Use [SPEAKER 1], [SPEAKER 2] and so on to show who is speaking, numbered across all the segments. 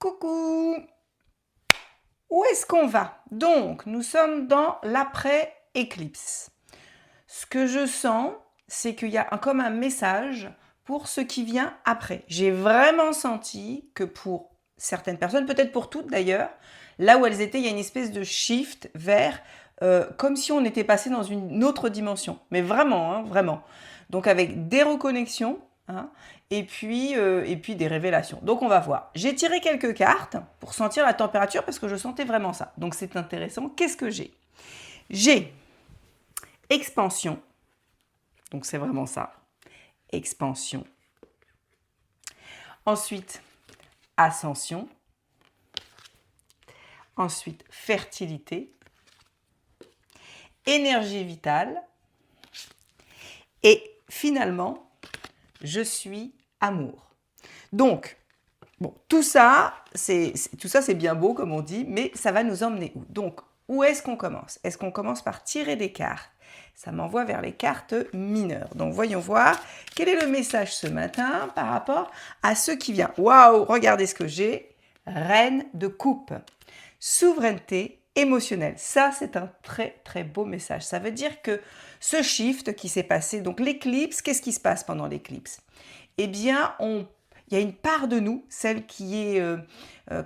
[SPEAKER 1] Coucou! Où est-ce qu'on va? Donc, nous sommes dans l'après-éclipse. Ce que je sens, c'est qu'il y a comme un message pour ce qui vient après. J'ai vraiment senti que pour certaines personnes, peut-être pour toutes d'ailleurs, là où elles étaient, il y a une espèce de shift vers comme si on était passé dans une autre dimension. Mais vraiment, hein, vraiment. Donc avec des reconnexions, hein, et puis des révélations. Donc on va voir. J'ai tiré quelques cartes pour sentir la température parce que je sentais vraiment ça. Donc c'est intéressant. Qu'est-ce que j'ai? J'ai expansion. Donc c'est vraiment ça. Expansion. Ensuite, ascension. Ensuite, fertilité. Énergie vitale. Et finalement, je suis amour. Donc, bon, tout ça, c'est bien beau, comme on dit, mais ça va nous emmener où? Donc, où est-ce qu'on commence? Est-ce qu'on commence par tirer des cartes? Ça m'envoie vers les cartes mineures. Donc, voyons voir quel est le message ce matin par rapport à ce qui vient. Waouh, regardez ce que j'ai. Reine de coupe. Souveraineté émotionnelle. Ça, c'est un très, très beau message. Ça veut dire que ce shift qui s'est passé, donc l'éclipse, qu'est-ce qui se passe pendant l'éclipse? Eh bien, il y a une part de nous, celle qui est,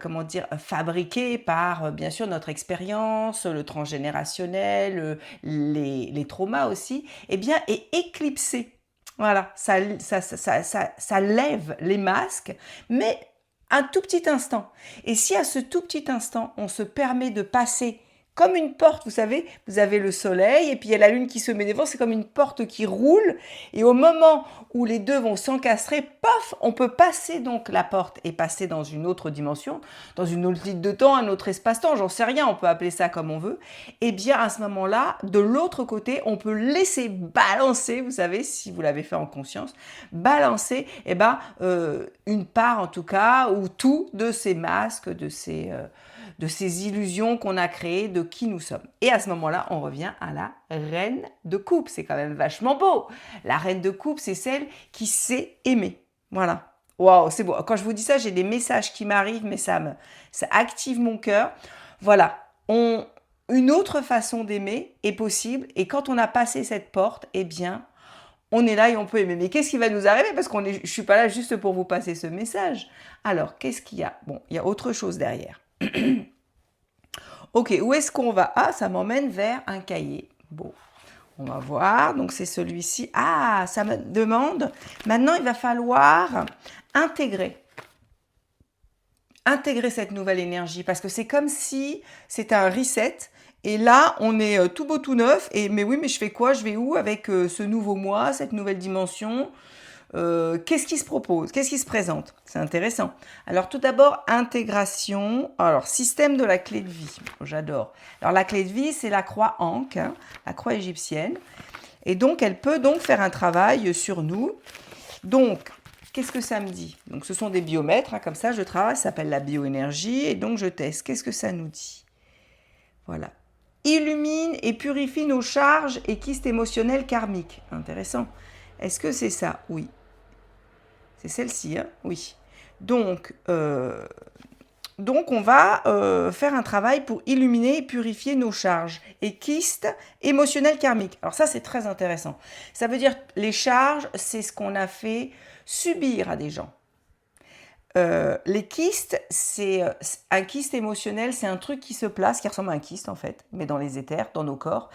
[SPEAKER 1] comment dire, fabriquée par, bien sûr, notre expérience, le transgénérationnel, les traumas aussi, eh bien, est éclipsée. Voilà, ça lève les masques, mais un tout petit instant. Et si à ce tout petit instant, on se permet de passer comme une porte, vous avez le soleil et puis il y a la lune qui se met devant, c'est comme une porte qui roule. Et au moment où les deux vont s'encastrer, paf, on peut passer donc la porte et passer dans une autre dimension, dans une autre ligne de temps, un autre espace-temps, j'en sais rien, on peut appeler ça comme on veut. Et bien à ce moment-là, de l'autre côté, on peut laisser balancer, vous savez, si vous l'avez fait en conscience, balancer, une part en tout cas, ou tout de ces masques, de ces illusions qu'on a créées de qui nous sommes. Et à ce moment-là, on revient à la reine de coupe. C'est quand même vachement beau. La reine de coupe, c'est celle qui sait aimer. Voilà. Waouh, c'est beau. Quand je vous dis ça, j'ai des messages qui m'arrivent, mais ça active mon cœur. Voilà. Une autre façon d'aimer est possible. Et quand on a passé cette porte, eh bien, on est là et on peut aimer. Mais qu'est-ce qui va nous arriver? Parce que je ne suis pas là juste pour vous passer ce message. Alors, qu'est-ce qu'il y a? Bon, il y a autre chose derrière. Ok, où est-ce qu'on va? Ah, ça m'emmène vers un cahier. Bon, on va voir. Donc, c'est celui-ci. Ah, ça me demande. Maintenant, il va falloir intégrer cette nouvelle énergie parce que c'est comme si c'était un reset. Et là, on est tout beau, tout neuf. Mais oui, mais je fais quoi? Je vais où avec ce nouveau moi, cette nouvelle dimension? Qu'est-ce qui se propose? Qu'est-ce qui se présente? C'est intéressant. Alors tout d'abord, intégration. Alors, système de la clé de vie. J'adore. Alors la clé de vie, c'est la croix Ankh, hein, la croix égyptienne. Et donc, elle peut donc faire un travail sur nous. Donc, qu'est-ce que ça me dit? Donc, ce sont des biomètres, hein, comme ça, je travaille, ça s'appelle la bioénergie. Et donc, je teste. Qu'est-ce que ça nous dit? Voilà. Illumine et purifie nos charges et kystes émotionnels karmiques. Intéressant. Est-ce que c'est ça? Oui. C'est celle-ci, hein? Oui. Donc on va faire un travail pour illuminer et purifier nos charges et kystes émotionnels karmiques. Alors ça, c'est très intéressant. Ça veut dire les charges, c'est ce qu'on a fait subir à des gens. Les kystes, c'est un kyste émotionnel, c'est un truc qui se place, qui ressemble à un kyste en fait, mais dans les éthers, dans nos corps.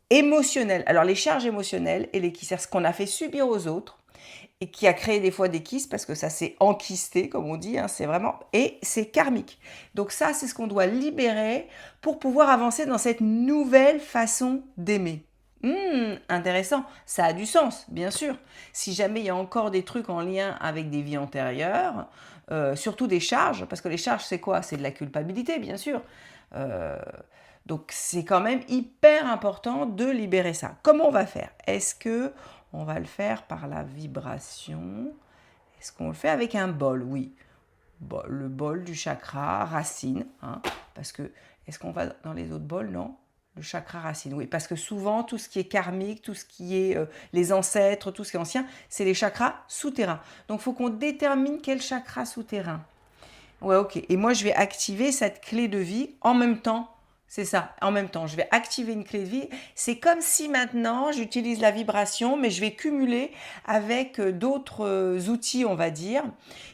[SPEAKER 1] Émotionnel. Alors les charges émotionnelles et les kystes, c'est ce qu'on a fait subir aux autres et qui a créé des fois des kystes parce que ça s'est enquisté, comme on dit, hein, c'est vraiment, et c'est karmique. Donc ça, c'est ce qu'on doit libérer pour pouvoir avancer dans cette nouvelle façon d'aimer. Intéressant, ça a du sens, bien sûr. Si jamais il y a encore des trucs en lien avec des vies antérieures, surtout des charges, parce que les charges, c'est quoi? C'est de la culpabilité, bien sûr. Donc c'est quand même hyper important de libérer ça. Comment on va faire? Est-ce que on va le faire par la vibration? Est-ce qu'on le fait avec un bol? Oui. Le bol du chakra racine. Hein, parce que, est-ce qu'on va dans les autres bols? Non. Le chakra racine, oui. Parce que souvent, tout ce qui est karmique, tout ce qui est les ancêtres, tout ce qui est ancien, c'est les chakras souterrains. Donc, il faut qu'on détermine quel chakra souterrain. Ouais, ok. Et moi, je vais activer cette clé de vie en même temps. C'est ça, en même temps, je vais activer une clé de vie. C'est comme si maintenant, j'utilise la vibration, mais je vais cumuler avec d'autres outils, on va dire,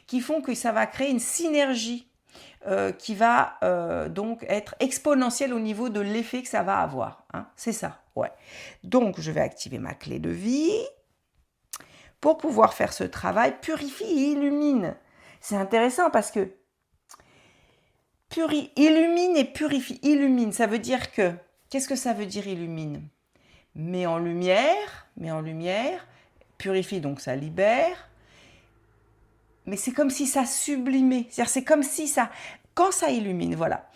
[SPEAKER 1] qui font que ça va créer une synergie qui va donc être exponentielle au niveau de l'effet que ça va avoir. Hein. C'est ça, ouais. Donc, je vais activer ma clé de vie pour pouvoir faire ce travail. Purifie et illumine. C'est intéressant parce que illumine et purifie. Illumine, ça veut dire que... Qu'est-ce que ça veut dire illumine? Met en lumière, purifie, donc ça libère. Mais c'est comme si ça sublimait. C'est-à-dire, c'est comme si ça... Quand ça illumine, voilà.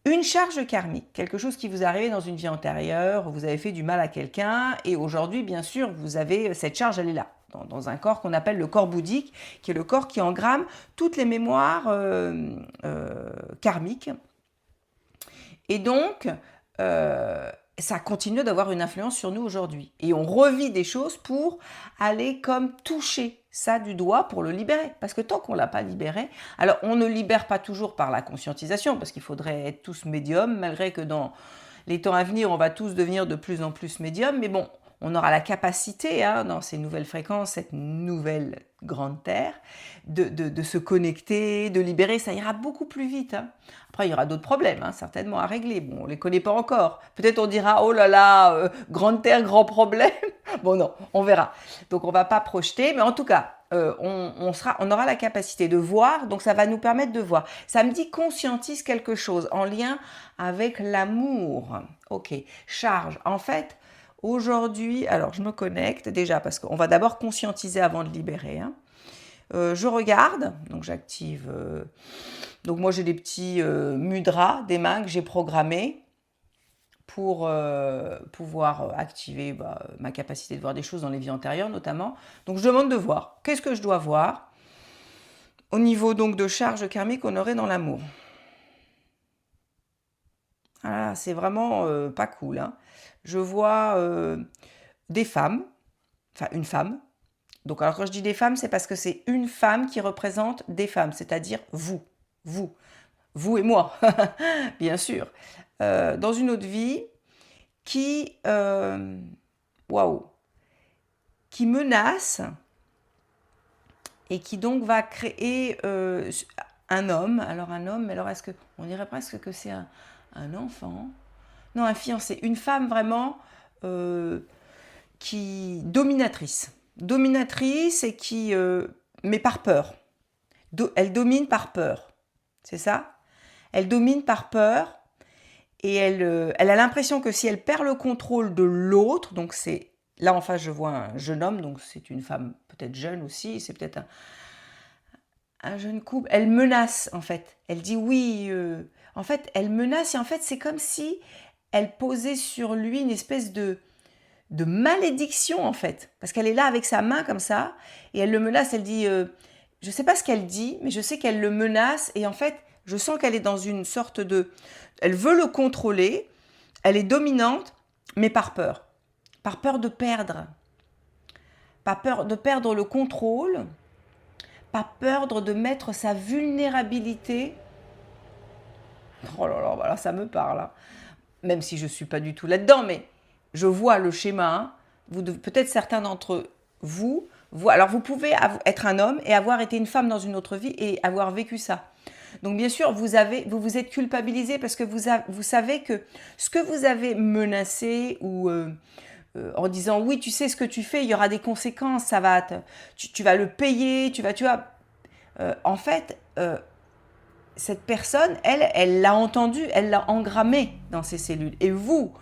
[SPEAKER 1] Une charge karmique, quelque chose qui vous est arrivé dans une vie antérieure, vous avez fait du mal à quelqu'un, et aujourd'hui, bien sûr, vous avez cette charge, elle est là, dans un corps qu'on appelle le corps bouddhique, qui est le corps qui engramme toutes les mémoires karmiques. Et donc, ça continue d'avoir une influence sur nous aujourd'hui. Et on revit des choses pour aller comme toucher ça du doigt pour le libérer. Parce que tant qu'on ne l'a pas libéré, alors on ne libère pas toujours par la conscientisation, parce qu'il faudrait être tous médiums, malgré que dans les temps à venir, on va tous devenir de plus en plus médiums. Mais bon, on aura la capacité, hein, dans ces nouvelles fréquences, cette nouvelle grande terre, de se connecter, de libérer. Ça ira beaucoup plus vite. Hein. Après, il y aura d'autres problèmes, hein, certainement, à régler. Bon, on ne les connaît pas encore. Peut-être on dira, oh là là, grande terre, grand problème. Bon, non, on verra. Donc, on ne va pas projeter. Mais en tout cas, on aura la capacité de voir. Donc, ça va nous permettre de voir. Ça me dit conscientise quelque chose en lien avec l'amour. Ok, charge. En fait, aujourd'hui, alors je me connecte déjà parce qu'on va d'abord conscientiser avant de libérer. Hein. Je regarde, donc j'active... donc moi j'ai des petits mudras, des mains que j'ai programmés pour pouvoir activer ma capacité de voir des choses dans les vies antérieures notamment. Donc je demande de voir. Qu'est-ce que je dois voir au niveau donc de charge karmique qu'on aurait dans l'amour? Ah, c'est vraiment pas cool. Hein. Je vois des femmes, enfin une femme. Donc alors quand je dis des femmes, c'est parce que c'est une femme qui représente des femmes, c'est-à-dire vous et moi, bien sûr. Dans une autre vie qui, qui menace et qui donc va créer un homme. Alors un homme, mais alors est-ce que on dirait presque que c'est un enfant? Non, un fiancé, une femme vraiment qui dominatrice et qui mais par peur. Elle domine par peur, c'est ça? Elle domine par peur et elle a l'impression que si elle perd le contrôle de l'autre, donc c'est là en face je vois un jeune homme, donc c'est une femme peut-être jeune aussi, c'est peut-être un jeune couple. Elle menace en fait. Elle dit oui. En fait, elle menace et en fait c'est comme si elle posait sur lui une espèce de malédiction en fait. Parce qu'elle est là avec sa main comme ça et elle le menace, elle dit... je ne sais pas ce qu'elle dit, mais je sais qu'elle le menace et en fait, je sens qu'elle est dans une sorte de... Elle veut le contrôler, elle est dominante, mais par peur. Par peur de perdre. Pas peur de perdre le contrôle, pas peur de mettre sa vulnérabilité. Oh là là, voilà, ça me parle. Hein. Même si je ne suis pas du tout là-dedans, mais je vois le schéma. Hein. Peut-être certains d'entre vous... Alors vous pouvez être un homme et avoir été une femme dans une autre vie et avoir vécu ça. Donc bien sûr, vous vous êtes culpabilisé parce que vous savez que ce que vous avez menacé ou en disant oui, tu sais ce que tu fais, il y aura des conséquences, tu vas le payer, tu vas en fait, cette personne, elle l'a entendu, elle l'a engrammé dans ses cellules. Et vous,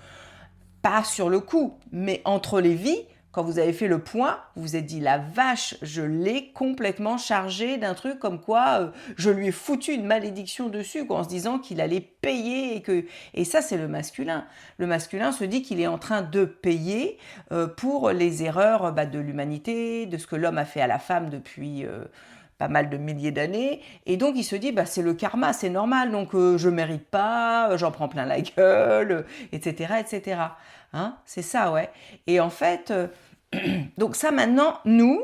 [SPEAKER 1] pas sur le coup, mais entre les vies, quand vous avez fait le point, vous vous êtes dit la vache, je l'ai complètement chargé d'un truc comme quoi je lui ai foutu une malédiction dessus quoi, en se disant qu'il allait payer et ça c'est le masculin. Le masculin se dit qu'il est en train de payer pour les erreurs de l'humanité, de ce que l'homme a fait à la femme depuis pas mal de milliers d'années et donc il se dit c'est le karma, c'est normal donc je mérite pas, j'en prends plein la gueule, etc. etc. Hein, c'est ça, ouais. Et en fait, donc ça maintenant, nous,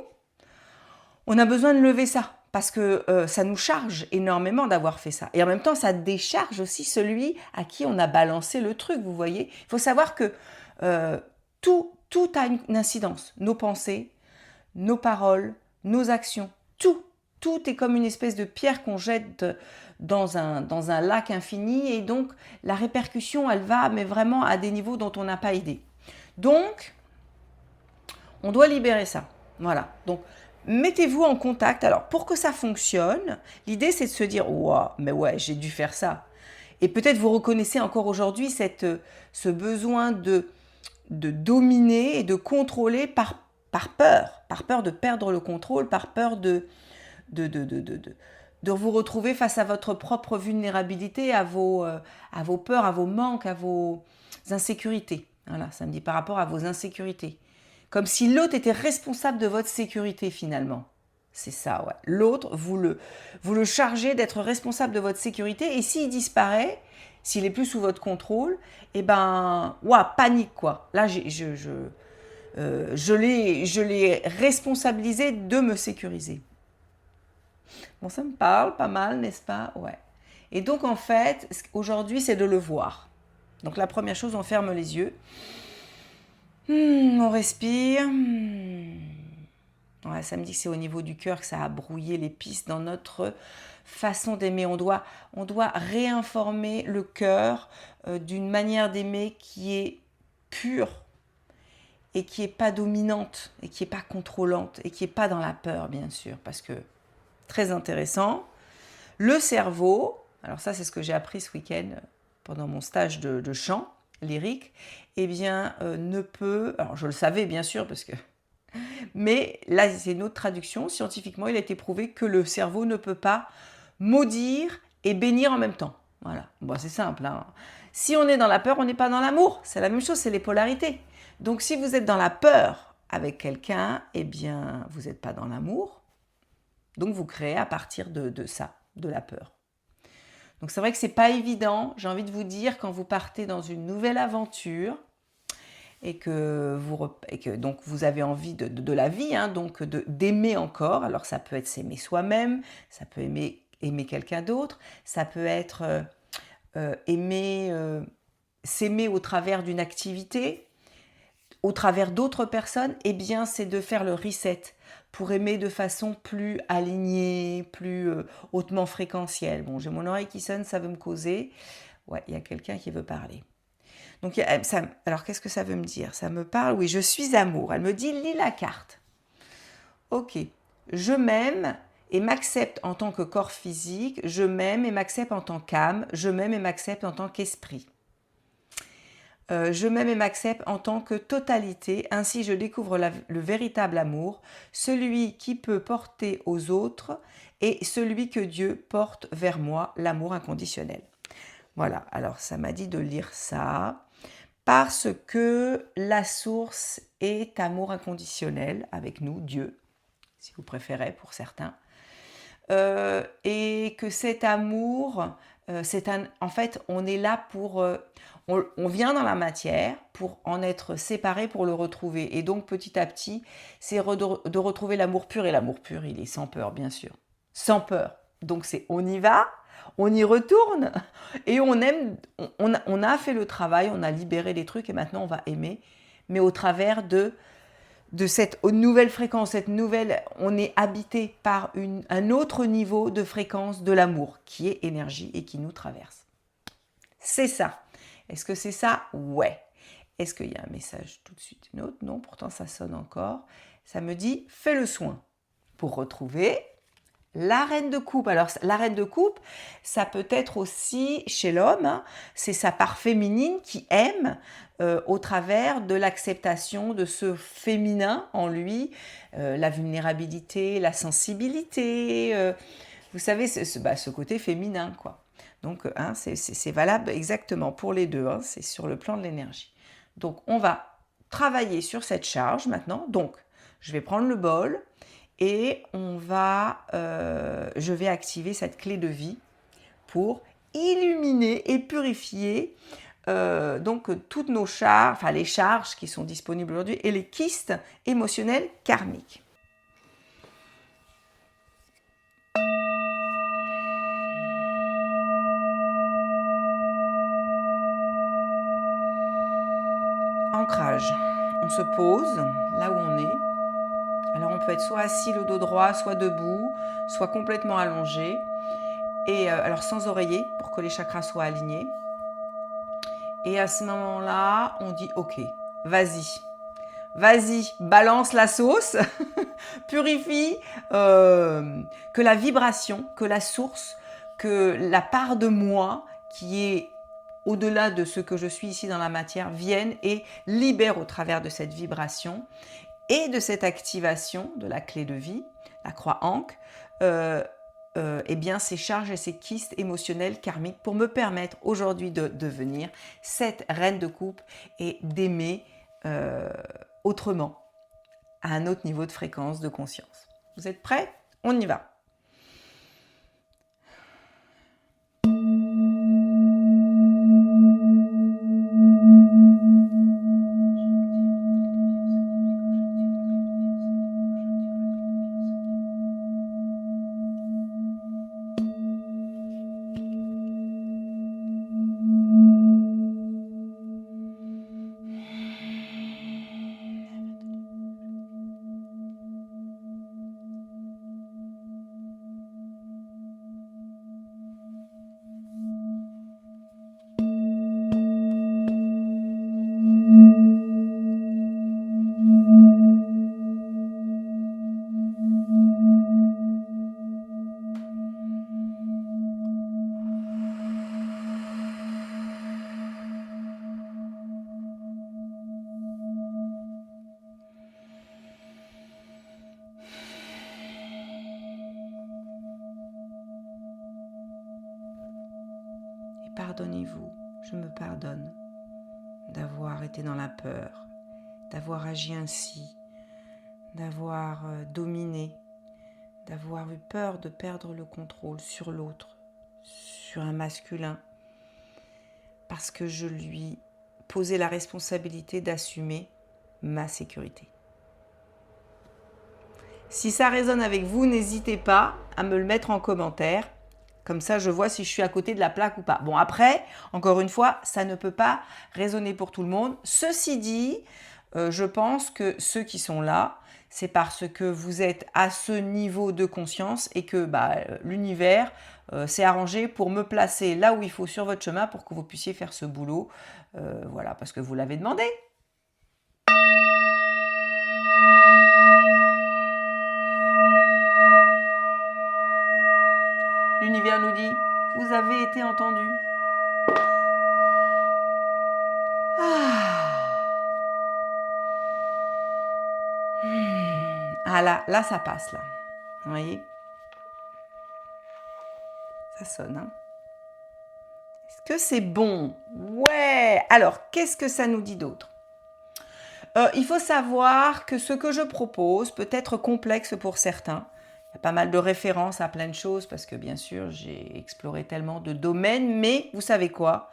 [SPEAKER 1] on a besoin de lever ça. parce que ça nous charge énormément d'avoir fait ça. Et en même temps, ça décharge aussi celui à qui on a balancé le truc, vous voyez. Il faut savoir que tout a une incidence. Nos pensées, nos paroles, nos actions, tout. Tout est comme une espèce de pierre qu'on jette dans un lac infini. Et donc, la répercussion, elle va, mais vraiment à des niveaux dont on n'a pas idée. Donc, on doit libérer ça. Voilà. Donc, mettez-vous en contact. Alors, pour que ça fonctionne, l'idée, c'est de se dire « Ouah, mais ouais, j'ai dû faire ça ». Et peut-être vous reconnaissez encore aujourd'hui ce besoin de dominer et de contrôler par peur de perdre le contrôle, par peur de vous retrouver face à votre propre vulnérabilité, à vos peurs, à vos manques, à vos insécurités. Voilà, ça me dit par rapport à vos insécurités. Comme si l'autre était responsable de votre sécurité finalement. C'est ça, ouais. L'autre, vous le chargez d'être responsable de votre sécurité et s'il disparaît, s'il est plus sous votre contrôle, eh ben, ouah, panique quoi. Là, je l'ai responsabilisé de me sécuriser. Bon, ça me parle pas mal, n'est-ce pas? Ouais. Et donc, en fait, aujourd'hui, c'est de le voir. Donc, la première chose, on ferme les yeux. On respire. Ouais, ça me dit que c'est au niveau du cœur que ça a brouillé les pistes dans notre façon d'aimer. On doit réinformer le cœur d'une manière d'aimer qui est pure et qui n'est pas dominante et qui n'est pas contrôlante et qui n'est pas dans la peur, bien sûr. Parce que, très intéressant, le cerveau, alors ça c'est ce que j'ai appris ce week-end pendant mon stage de chant lyrique, eh bien ne peut, alors je le savais bien sûr parce que, mais là c'est une autre traduction, scientifiquement il a été prouvé que le cerveau ne peut pas maudire et bénir en même temps. Voilà, bon c'est simple, hein. Si on est dans la peur, on n'est pas dans l'amour, c'est la même chose, c'est les polarités. Donc si vous êtes dans la peur avec quelqu'un, eh bien vous n'êtes pas dans l'amour, donc vous créez à partir de ça, de la peur. Donc c'est vrai que c'est pas évident, j'ai envie de vous dire, quand vous partez dans une nouvelle aventure et que donc vous avez envie de la vie, hein, donc d'aimer encore. Alors ça peut être s'aimer soi-même, ça peut aimer quelqu'un d'autre, ça peut être s'aimer au travers d'une activité, au travers d'autres personnes. Eh bien c'est de faire le reset pour aimer de façon plus alignée, plus hautement fréquentielle. Bon, j'ai mon oreille qui sonne, ça veut me causer. Ouais, il y a quelqu'un qui veut parler. Donc, alors, qu'est-ce que ça veut me dire? Ça me parle, oui, je suis amour. Elle me dit, lis la carte. Ok, je m'aime et m'accepte en tant que corps physique, je m'aime et m'accepte en tant qu'âme, je m'aime et m'accepte en tant qu'esprit. Je m'aime et m'accepte en tant que totalité, ainsi je découvre le véritable amour, celui qui peut porter aux autres et celui que Dieu porte vers moi, l'amour inconditionnel. Voilà, alors ça m'a dit de lire ça, parce que la source est amour inconditionnel avec nous, Dieu, si vous préférez pour certains, et que cet amour, en fait, on est là pour... on vient dans la matière pour en être séparé, pour le retrouver. Et donc, petit à petit, c'est de retrouver l'amour pur. Et l'amour pur, il est sans peur, bien sûr. Sans peur. Donc, on y va, on y retourne, et on aime, on a fait le travail, on a libéré les trucs, et maintenant, on va aimer, mais au travers de cette nouvelle fréquence, on est habité par un autre niveau de fréquence de l'amour, qui est énergie et qui nous traverse. C'est ça. Est-ce que c'est ça? Ouais. Est-ce qu'il y a un message tout de suite? Une autre? Non, pourtant ça sonne encore. Ça me dit, fais le soin pour retrouver la reine de coupe. Alors, la reine de coupe, ça peut être aussi chez l'homme, hein, c'est sa part féminine qui aime au travers de l'acceptation de ce féminin en lui, la vulnérabilité, la sensibilité, vous savez, ce côté féminin, quoi. Donc, hein, c'est valable exactement pour les deux, hein, c'est sur le plan de l'énergie. Donc, on va travailler sur cette charge maintenant. Donc, je vais prendre le bol et je vais activer cette clé de vie pour illuminer et purifier donc toutes nos charges, enfin les charges qui sont disponibles aujourd'hui et les kystes émotionnels karmiques. Ancrage. On se pose là où on est. Alors on peut être soit assis le dos droit, soit debout, soit complètement allongé. Et alors sans oreiller pour que les chakras soient alignés. Et à ce moment-là, on dit ok, vas-y. Vas-y, balance la sauce, purifie, que la vibration, que la source, que la part de moi qui est au-delà de ce que je suis ici dans la matière vienne et libère au travers de cette vibration et de cette activation de la clé de vie, la croix Ankh, eh bien ces charges et ces kystes émotionnels karmiques pour me permettre aujourd'hui de devenir cette reine de coupe et d'aimer autrement, à un autre niveau de fréquence, de conscience. Vous êtes prêts? On y va. Pardonnez-vous, je me pardonne d'avoir été dans la peur, d'avoir agi ainsi, d'avoir dominé, d'avoir eu peur de perdre le contrôle sur l'autre, sur un masculin, parce que je lui posais la responsabilité d'assumer ma sécurité. Si ça résonne avec vous, n'hésitez pas à me le mettre en commentaire. Comme ça, je vois si je suis à côté de la plaque ou pas. Bon, après, encore une fois, ça ne peut pas résonner pour tout le monde. Ceci dit, je pense que ceux qui sont là, c'est parce que vous êtes à ce niveau de conscience et que l'univers s'est arrangé pour me placer là où il faut sur votre chemin pour que vous puissiez faire ce boulot. Voilà, parce que vous l'avez demandé. L'univers nous dit, vous avez été entendu. Ah là ça passe là. Vous voyez? Ça sonne, hein? Est-ce que c'est bon? Ouais! Alors, qu'est-ce que ça nous dit d'autre? Il faut savoir que ce que je propose peut être complexe pour certains. Il y a pas mal de références à plein de choses parce que bien sûr, j'ai exploré tellement de domaines, mais vous savez quoi?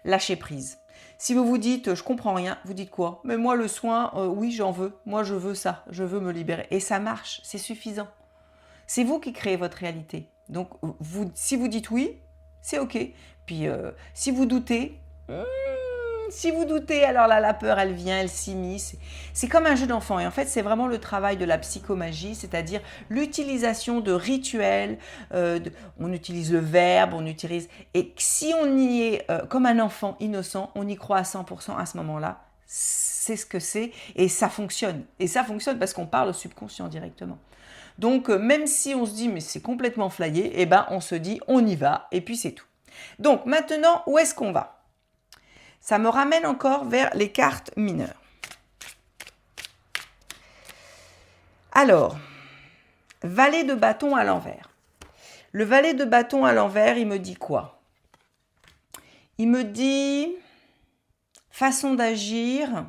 [SPEAKER 1] Lâchez prise. Si vous vous dites, je comprends rien, vous dites quoi? Mais moi, le soin, oui, j'en veux. Moi, je veux ça. Je veux me libérer. Et ça marche, c'est suffisant. C'est vous qui créez votre réalité. Donc, si vous dites oui, c'est OK. Puis, si vous doutez, alors là, la peur, elle vient, elle s'immisce. C'est comme un jeu d'enfant. Et en fait, c'est vraiment le travail de la psychomagie, c'est-à-dire l'utilisation de rituels. On utilise le verbe, on utilise... Et si on y est comme un enfant innocent, on y croit à 100% à ce moment-là, c'est ce que c'est. Et ça fonctionne. Et ça fonctionne parce qu'on parle au subconscient directement. Donc, même si on se dit, mais c'est complètement flyé, eh ben, on se dit, on y va, et puis c'est tout. Donc, maintenant, où est-ce qu'on va? Ça me ramène encore vers les cartes mineures. Alors, valet de bâton à l'envers. Le valet de bâton à l'envers, il me dit quoi? Il me dit façon d'agir.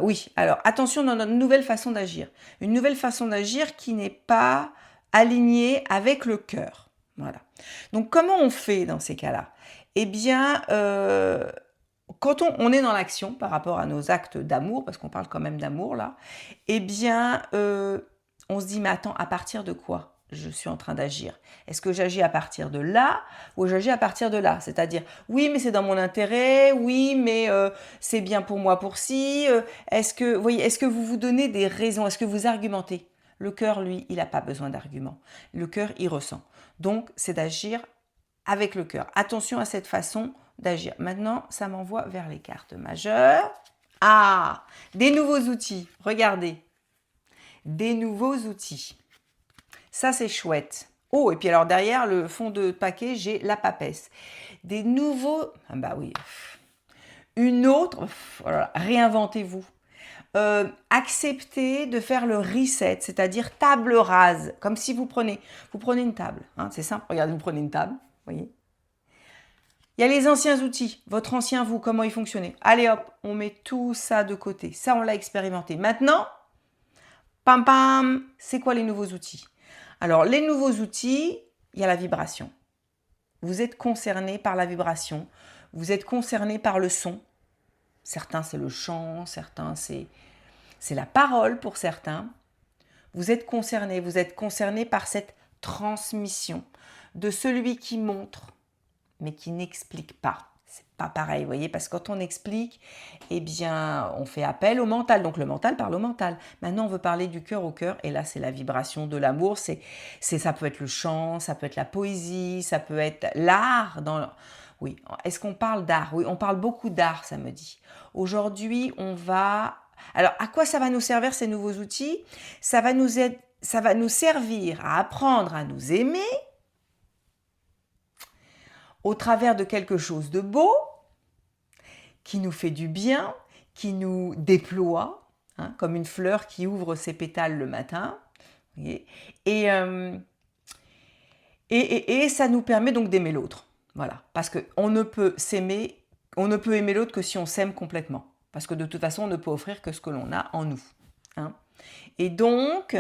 [SPEAKER 1] Oui, alors attention dans notre nouvelle façon d'agir. Une nouvelle façon d'agir qui n'est pas alignée avec le cœur. Voilà. Donc comment on fait dans ces cas-là? Eh bien, quand on est dans l'action par rapport à nos actes d'amour, parce qu'on parle quand même d'amour là, eh bien, on se dit, mais attends, à partir de quoi? je suis en train d'agir? Est-ce que j'agis à partir de là ou j'agis à partir de là? C'est-à-dire, oui, mais c'est dans mon intérêt, oui, mais c'est bien pour moi pour si. Est-ce que vous vous donnez des raisons? Est-ce que vous argumentez? Le cœur, lui, il n'a pas besoin d'arguments. Le cœur, il ressent. Donc, c'est d'agir avec le cœur. Attention à cette façon d'agir. Maintenant, ça m'envoie vers les cartes majeures. Ah, des nouveaux outils. Regardez. Des nouveaux outils. Ça, c'est chouette. Oh, et puis alors derrière le fond de paquet, j'ai la papesse. Des nouveaux... Ah bah oui. Une autre... Voilà, réinventez-vous. Acceptez de faire le reset, c'est-à-dire table rase. Comme si vous prenez une table. Hein, c'est simple. Regardez, vous prenez une table. Voyez. Il y a les anciens outils. Votre ancien vous, comment il fonctionnait. Allez hop, on met tout ça de côté. Ça, on l'a expérimenté. Maintenant... Pam pam, c'est quoi les nouveaux outils? Alors, les nouveaux outils, il y a la vibration. Vous êtes concerné par la vibration, vous êtes concerné par le son. Certains, c'est le chant, certains, c'est la parole pour certains. Vous êtes concerné par cette transmission de celui qui montre, mais qui n'explique pas. C'est pas pareil, vous voyez, parce que quand on explique, eh bien, on fait appel au mental. Donc, le mental parle au mental. Maintenant, on veut parler du cœur au cœur. Et là, c'est la vibration de l'amour. Ça peut être le chant, ça peut être la poésie, ça peut être l'art. Oui, est-ce qu'on parle d'art? Oui, on parle beaucoup d'art, ça me dit. Aujourd'hui, on va... Alors, à quoi ça va nous servir, ces nouveaux outils? Ça va nous servir à apprendre à nous aimer, au travers de quelque chose de beau, qui nous fait du bien, qui nous déploie, hein, comme une fleur qui ouvre ses pétales le matin. Et ça nous permet donc d'aimer l'autre. Voilà. Parce qu'on ne peut aimer l'autre que si on s'aime complètement. Parce que de toute façon, on ne peut offrir que ce que l'on a en nous. Hein. Et donc...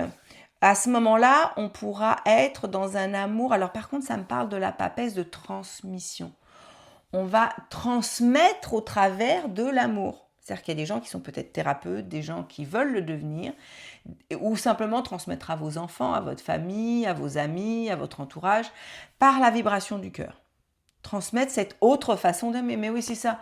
[SPEAKER 1] à ce moment-là, on pourra être dans un amour. Alors par contre, ça me parle de la papesse de transmission. On va transmettre au travers de l'amour. C'est-à-dire qu'il y a des gens qui sont peut-être thérapeutes, des gens qui veulent le devenir, ou simplement transmettre à vos enfants, à votre famille, à vos amis, à votre entourage, par la vibration du cœur. Transmettre cette autre façon d'aimer. Mais oui, c'est ça.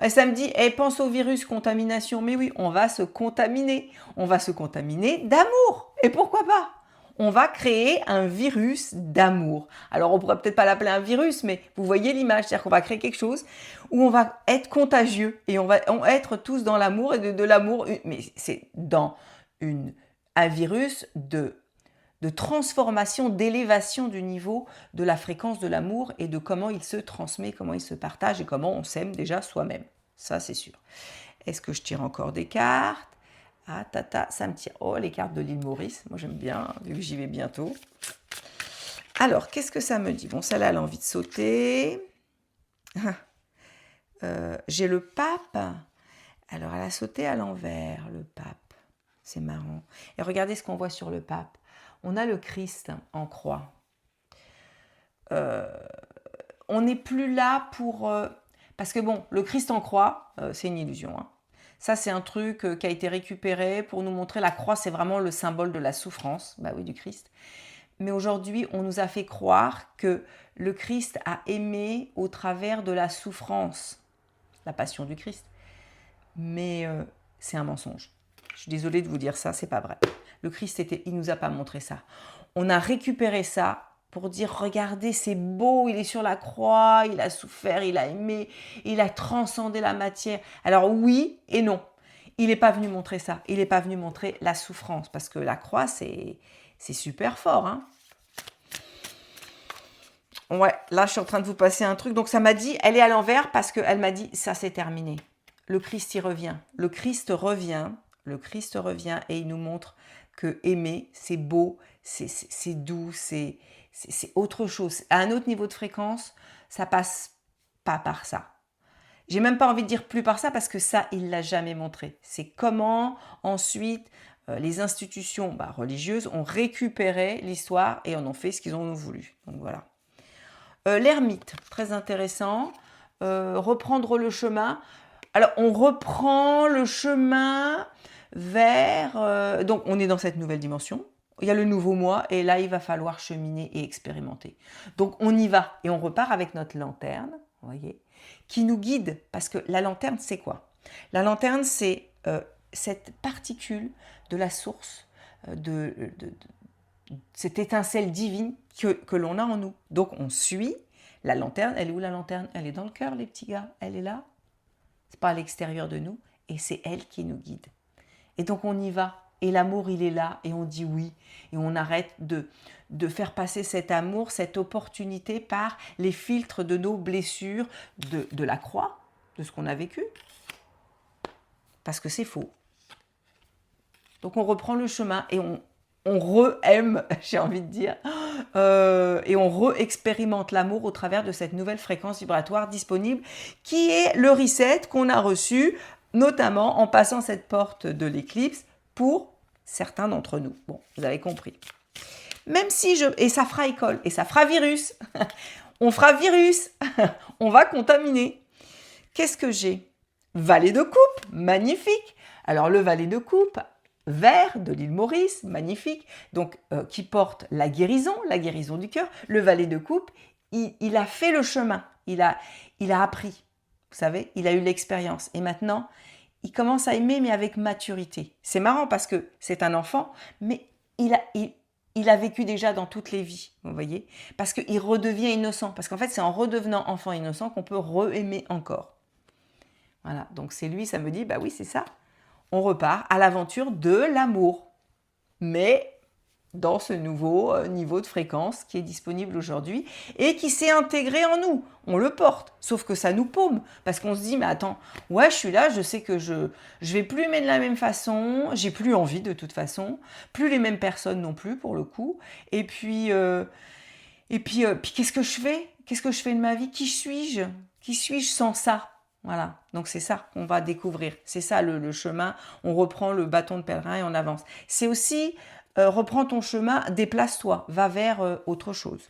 [SPEAKER 1] Ça me dit, pense au virus, contamination. Mais oui, on va se contaminer. On va se contaminer d'amour. Et pourquoi pas? On va créer un virus d'amour. Alors, on pourrait peut-être pas l'appeler un virus, mais vous voyez l'image. C'est-à-dire qu'on va créer quelque chose où on va être contagieux. Et on va être tous dans l'amour et de l'amour. Mais c'est dans un virus de transformation, d'élévation du niveau de la fréquence de l'amour et de comment il se transmet, comment il se partage et comment on s'aime déjà soi-même. Ça, c'est sûr. Est-ce que je tire encore des cartes? Ah, tata, ça me tire. Oh, les cartes de l'île Maurice. Moi, j'aime bien, vu que j'y vais bientôt. Alors, qu'est-ce que ça me dit? Bon, celle-là, elle a envie de sauter. J'ai le pape. Alors, elle a sauté à l'envers, le pape. C'est marrant. Et regardez ce qu'on voit sur le pape. On a le Christ en croix. On n'est plus là pour... parce que bon, le Christ en croix, c'est une illusion. Hein. Ça, c'est un truc qui a été récupéré pour nous montrer la croix, c'est vraiment le symbole de la souffrance, bah oui, du Christ. Mais aujourd'hui, on nous a fait croire que le Christ a aimé au travers de la souffrance, la passion du Christ. Mais c'est un mensonge. Je suis désolée de vous dire ça, c'est pas vrai. Le Christ, il nous a pas montré ça. On a récupéré ça pour dire, regardez, c'est beau, il est sur la croix, il a souffert, il a aimé, il a transcendé la matière. Alors oui et non. Il n'est pas venu montrer ça. Il n'est pas venu montrer la souffrance. Parce que la croix, c'est super fort. Hein. Ouais, là, je suis en train de vous passer un truc. Donc, ça m'a dit, elle est à l'envers parce qu'elle m'a dit, ça, c'est terminé. Le Christ y revient. Le Christ revient et il nous montre que aimer, c'est beau, c'est doux, c'est autre chose. À un autre niveau de fréquence, ça passe pas par ça. J'ai même pas envie de dire plus par ça parce que ça, il l'a jamais montré. C'est comment ensuite les institutions religieuses ont récupéré l'histoire et en ont fait ce qu'ils ont voulu. Donc voilà. L'ermite, très intéressant. Reprendre le chemin. Alors, on reprend le chemin vers... donc, on est dans cette nouvelle dimension. il y a le nouveau mois et là, il va falloir cheminer et expérimenter. Donc, on y va et on repart avec notre lanterne, vous voyez, qui nous guide. Parce que la lanterne, c'est quoi? La lanterne, c'est cette particule de la source, cette étincelle divine que l'on a en nous. Donc, on suit la lanterne. Elle est où la lanterne? Elle est dans le cœur, les petits gars. Elle est là. C'est pas à l'extérieur de nous. Et c'est elle qui nous guide. Et donc, on y va. Et l'amour, il est là, et on dit oui. Et on arrête de faire passer cet amour, cette opportunité par les filtres de nos blessures, de la croix, de ce qu'on a vécu. Parce que c'est faux. Donc on reprend le chemin et on re-aime, j'ai envie de dire, et on re-expérimente l'amour au travers de cette nouvelle fréquence vibratoire disponible, qui est le reset qu'on a reçu, notamment en passant cette porte de l'éclipse, pour certains d'entre nous. Bon, vous avez compris. Même si et ça fera école, et ça fera virus. On fera virus. On va contaminer. Qu'est-ce que j'ai? Valet de coupe, magnifique. Alors le valet de coupe, vert de l'île Maurice, magnifique. Donc qui porte la guérison du cœur. Le valet de coupe, il a fait le chemin. Il a appris. Vous savez, il a eu l'expérience. Et maintenant, il commence à aimer, mais avec maturité. C'est marrant parce que c'est un enfant, mais il a vécu déjà dans toutes les vies, vous voyez, parce qu'il redevient innocent. Parce qu'en fait, c'est en redevenant enfant innocent qu'on peut re-aimer encore. Voilà, donc c'est lui, ça me dit, bah oui, c'est ça. On repart à l'aventure de l'amour. Mais dans ce nouveau niveau de fréquence qui est disponible aujourd'hui et qui s'est intégré en nous. On le porte, sauf que ça nous paume, parce qu'on se dit, mais attends, ouais, je suis là, je sais que je vais plus aimer de la même façon, j'ai plus envie de toute façon, plus les mêmes personnes non plus pour le coup, et puis qu'est-ce que je fais? Qu'est-ce que je fais de ma vie? Qui suis-je? Qui suis-je sans ça? Voilà, donc c'est ça qu'on va découvrir, c'est ça le chemin, on reprend le bâton de pèlerin et on avance. C'est aussi reprends ton chemin, déplace-toi, va vers autre chose.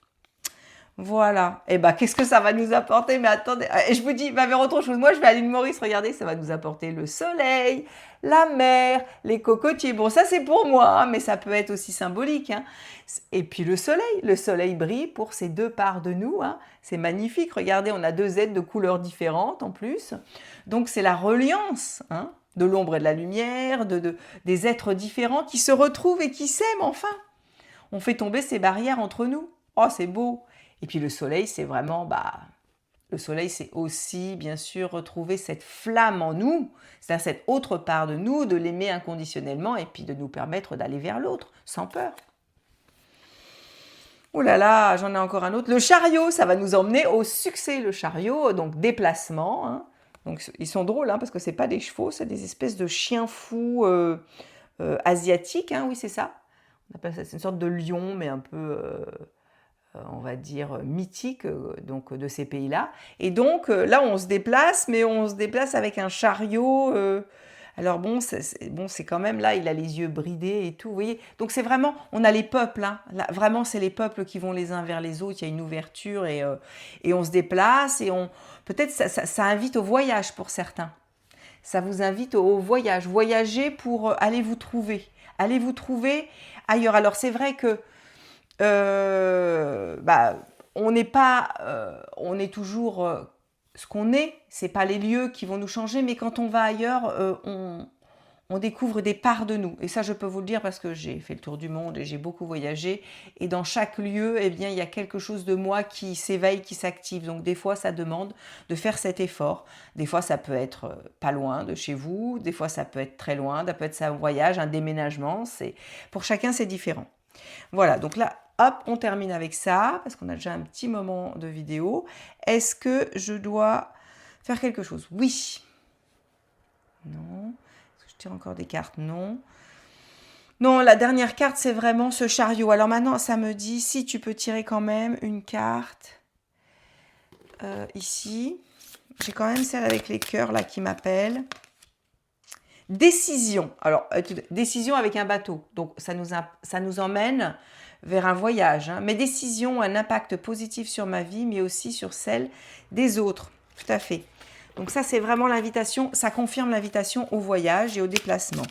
[SPEAKER 1] Voilà. Et ben, qu'est-ce que ça va nous apporter? Mais attendez, je vous dis, va vers autre chose. Moi, je vais à l'île Maurice, regardez, ça va nous apporter le soleil, la mer, les cocotiers. Bon, ça, c'est pour moi, hein, mais ça peut être aussi symbolique. Hein. Et puis le soleil brille pour ces deux parts de nous. Hein. C'est magnifique. Regardez, on a deux êtres de couleurs différentes en plus. Donc, c'est la reliance, hein, de l'ombre et de la lumière, des êtres différents qui se retrouvent et qui s'aiment enfin. On fait tomber ces barrières entre nous. Oh, c'est beau. Et puis le soleil, c'est vraiment, le soleil, c'est aussi, bien sûr, retrouver cette flamme en nous, c'est-à-dire cette autre part de nous, de l'aimer inconditionnellement et puis de nous permettre d'aller vers l'autre, sans peur. Oh là là, j'en ai encore un autre. Le chariot, ça va nous emmener au succès, le chariot, donc déplacement. Hein. Donc ils sont drôles, hein, parce que ce n'est pas des chevaux, c'est des espèces de chiens fous asiatiques, hein, oui, c'est ça. On appelle ça, c'est une sorte de lion, mais un peu... on va dire, mythique donc, de ces pays-là. Et donc, là, on se déplace, mais on se déplace avec un chariot. Alors bon, c'est quand même, là, il a les yeux bridés et tout, vous voyez. Donc, c'est vraiment, on a les peuples, hein. Là, vraiment, c'est les peuples qui vont les uns vers les autres. Il y a une ouverture et on se déplace. Et peut-être ça invite au voyage pour certains. Ça vous invite au voyage. Voyager pour aller vous trouver. Aller vous trouver ailleurs. Alors, c'est vrai que on n'est pas, on est toujours ce qu'on est. C'est pas les lieux qui vont nous changer, mais quand on va ailleurs, on découvre des parts de nous. Et ça, je peux vous le dire parce que j'ai fait le tour du monde et j'ai beaucoup voyagé. Et dans chaque lieu, eh bien, il y a quelque chose de moi qui s'éveille, qui s'active. Donc des fois, ça demande de faire cet effort. Des fois, ça peut être pas loin de chez vous. Des fois, ça peut être très loin. Ça peut être un voyage, un déménagement. Pour chacun, c'est différent. Voilà, donc là, hop, on termine avec ça, parce qu'on a déjà un petit moment de vidéo. Est-ce que je dois faire quelque chose? Oui. Non. Est-ce que je tire encore des cartes? Non. Non, la dernière carte, c'est vraiment ce chariot. Alors maintenant, ça me dit, si tu peux tirer quand même une carte ici. J'ai quand même celle avec les cœurs, là, qui m'appelle. Décision. Alors, décision avec un bateau. Donc, ça nous emmène vers un voyage. Hein. Mes décisions ont un impact positif sur ma vie, mais aussi sur celle des autres. Tout à fait. Donc, ça, c'est vraiment l'invitation. Ça confirme l'invitation au voyage et au déplacement.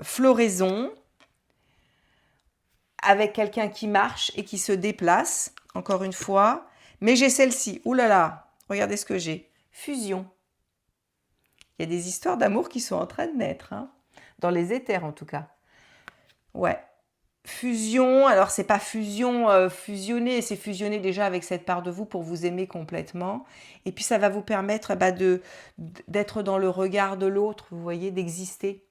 [SPEAKER 1] floraison avec quelqu'un qui marche et qui se déplace, encore une fois. Mais j'ai celle-ci. Ouh là là, regardez ce que j'ai. Fusion. Il y a des histoires d'amour qui sont en train de naître, hein, dans les éthers en tout cas. Ouais. Fusion, alors c'est pas fusion, fusionner, c'est fusionner déjà avec cette part de vous pour vous aimer complètement. Et puis ça va vous permettre d'être dans le regard de l'autre, vous voyez, d'exister.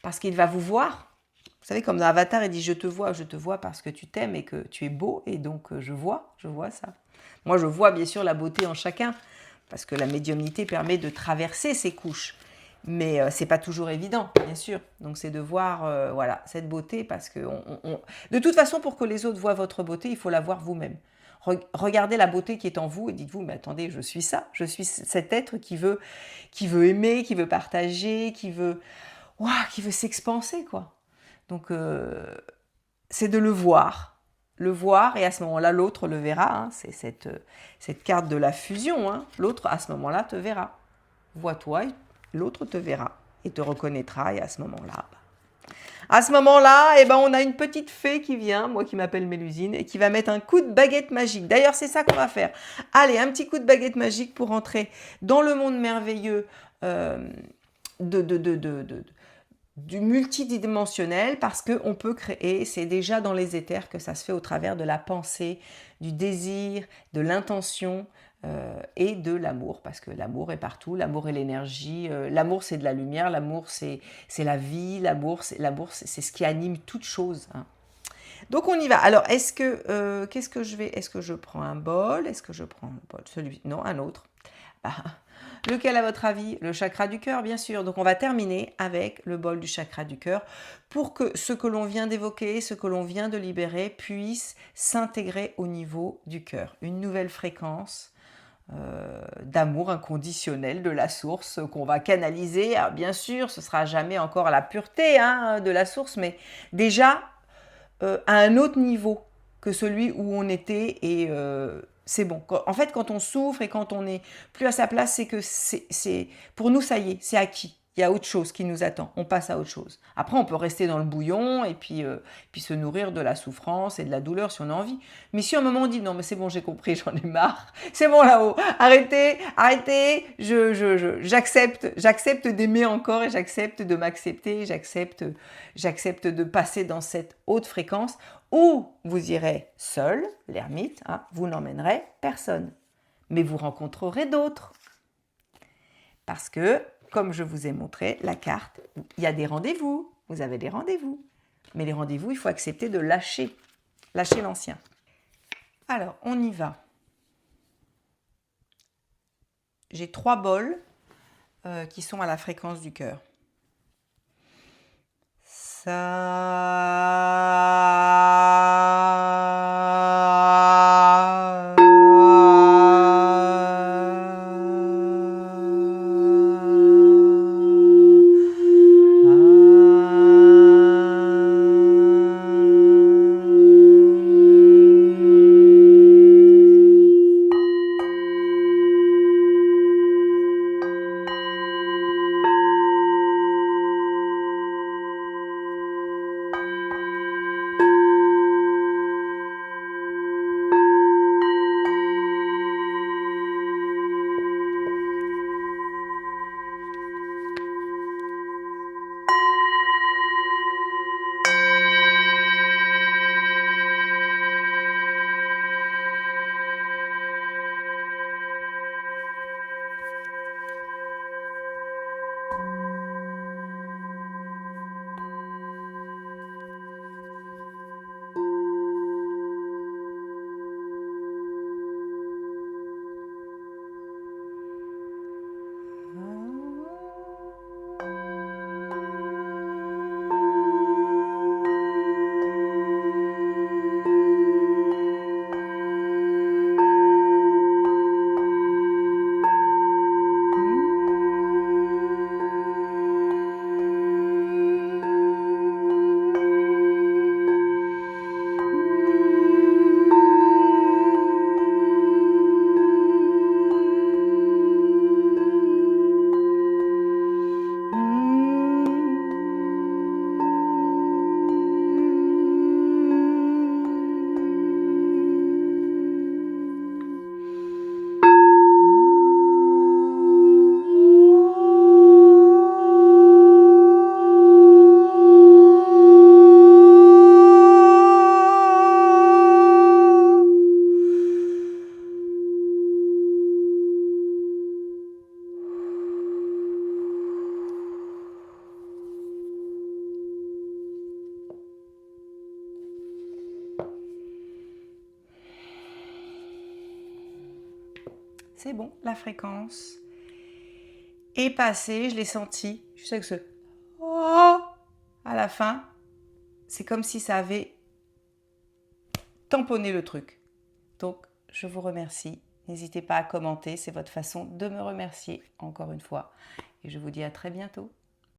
[SPEAKER 1] Parce qu'il va vous voir. Vous savez, comme dans Avatar, il dit je te vois parce que tu t'aimes et que tu es beau. Et donc je vois ça. Moi je vois bien sûr la beauté en chacun. Parce que la médiumnité permet de traverser ces couches. Mais c'est pas toujours évident, bien sûr. Donc c'est de voir voilà, cette beauté parce que de toute façon, pour que les autres voient votre beauté, il faut la voir vous-même. Regardez la beauté qui est en vous et dites-vous, mais attendez, je suis ça, je suis cet être qui veut aimer, qui veut partager, qui veut s'expanser, quoi. Donc c'est de le voir et à ce moment-là, l'autre le verra. Hein, c'est cette carte de la fusion. Hein. L'autre, à ce moment-là, te verra. Vois-toi, l'autre te verra et te reconnaîtra. Et à ce moment-là, eh ben, on a une petite fée qui vient, moi qui m'appelle Mélusine, et qui va mettre un coup de baguette magique. D'ailleurs, c'est ça qu'on va faire. Allez, un petit coup de baguette magique pour entrer dans le monde merveilleux du multidimensionnel, parce qu'on peut créer, c'est déjà dans les éthers que ça se fait au travers de la pensée, du désir, de l'intention et de l'amour, parce que l'amour est partout, l'amour est l'énergie, l'amour c'est de la lumière, l'amour c'est la vie, l'amour c'est ce qui anime toute chose. Hein. Donc on y va. Alors qu'est-ce que je vais, est-ce que je prends un bol, est-ce que je prends un bol, celui, non, un autre. Lequel à votre avis? Le chakra du cœur, bien sûr. Donc on va terminer avec le bol du chakra du cœur pour que ce que l'on vient d'évoquer, ce que l'on vient de libérer puisse s'intégrer au niveau du cœur. Une nouvelle fréquence d'amour inconditionnel de la source qu'on va canaliser. Alors, bien sûr, ce sera jamais encore à la pureté de la source, mais déjà à un autre niveau que celui où on était et c'est bon. En fait, quand on souffre et quand on n'est plus à sa place, c'est que c'est pour nous, ça y est, c'est acquis. Il y a autre chose qui nous attend. On passe à autre chose. Après, on peut rester dans le bouillon et puis se nourrir de la souffrance et de la douleur si on a envie. Mais si à un moment on dit non, mais c'est bon, j'ai compris, j'en ai marre. C'est bon là-haut. Arrêtez. J'accepte d'aimer encore et j'accepte de m'accepter. J'accepte de passer dans cette haute fréquence où vous irez seul, l'ermite, vous n'emmènerez personne. Mais vous rencontrerez d'autres. Parce que, comme je vous ai montré, la carte, il y a des rendez-vous. Vous avez des rendez-vous. Mais les rendez-vous, il faut accepter de lâcher l'ancien. Alors, on y va. J'ai 3 bols qui sont à la fréquence du cœur. c'est bon, la fréquence est passée, je l'ai senti, juste avec ce oh à la fin, c'est comme si ça avait tamponné le truc. Donc, je vous remercie. N'hésitez pas à commenter, c'est votre façon de me remercier encore une fois. Et je vous dis à très bientôt.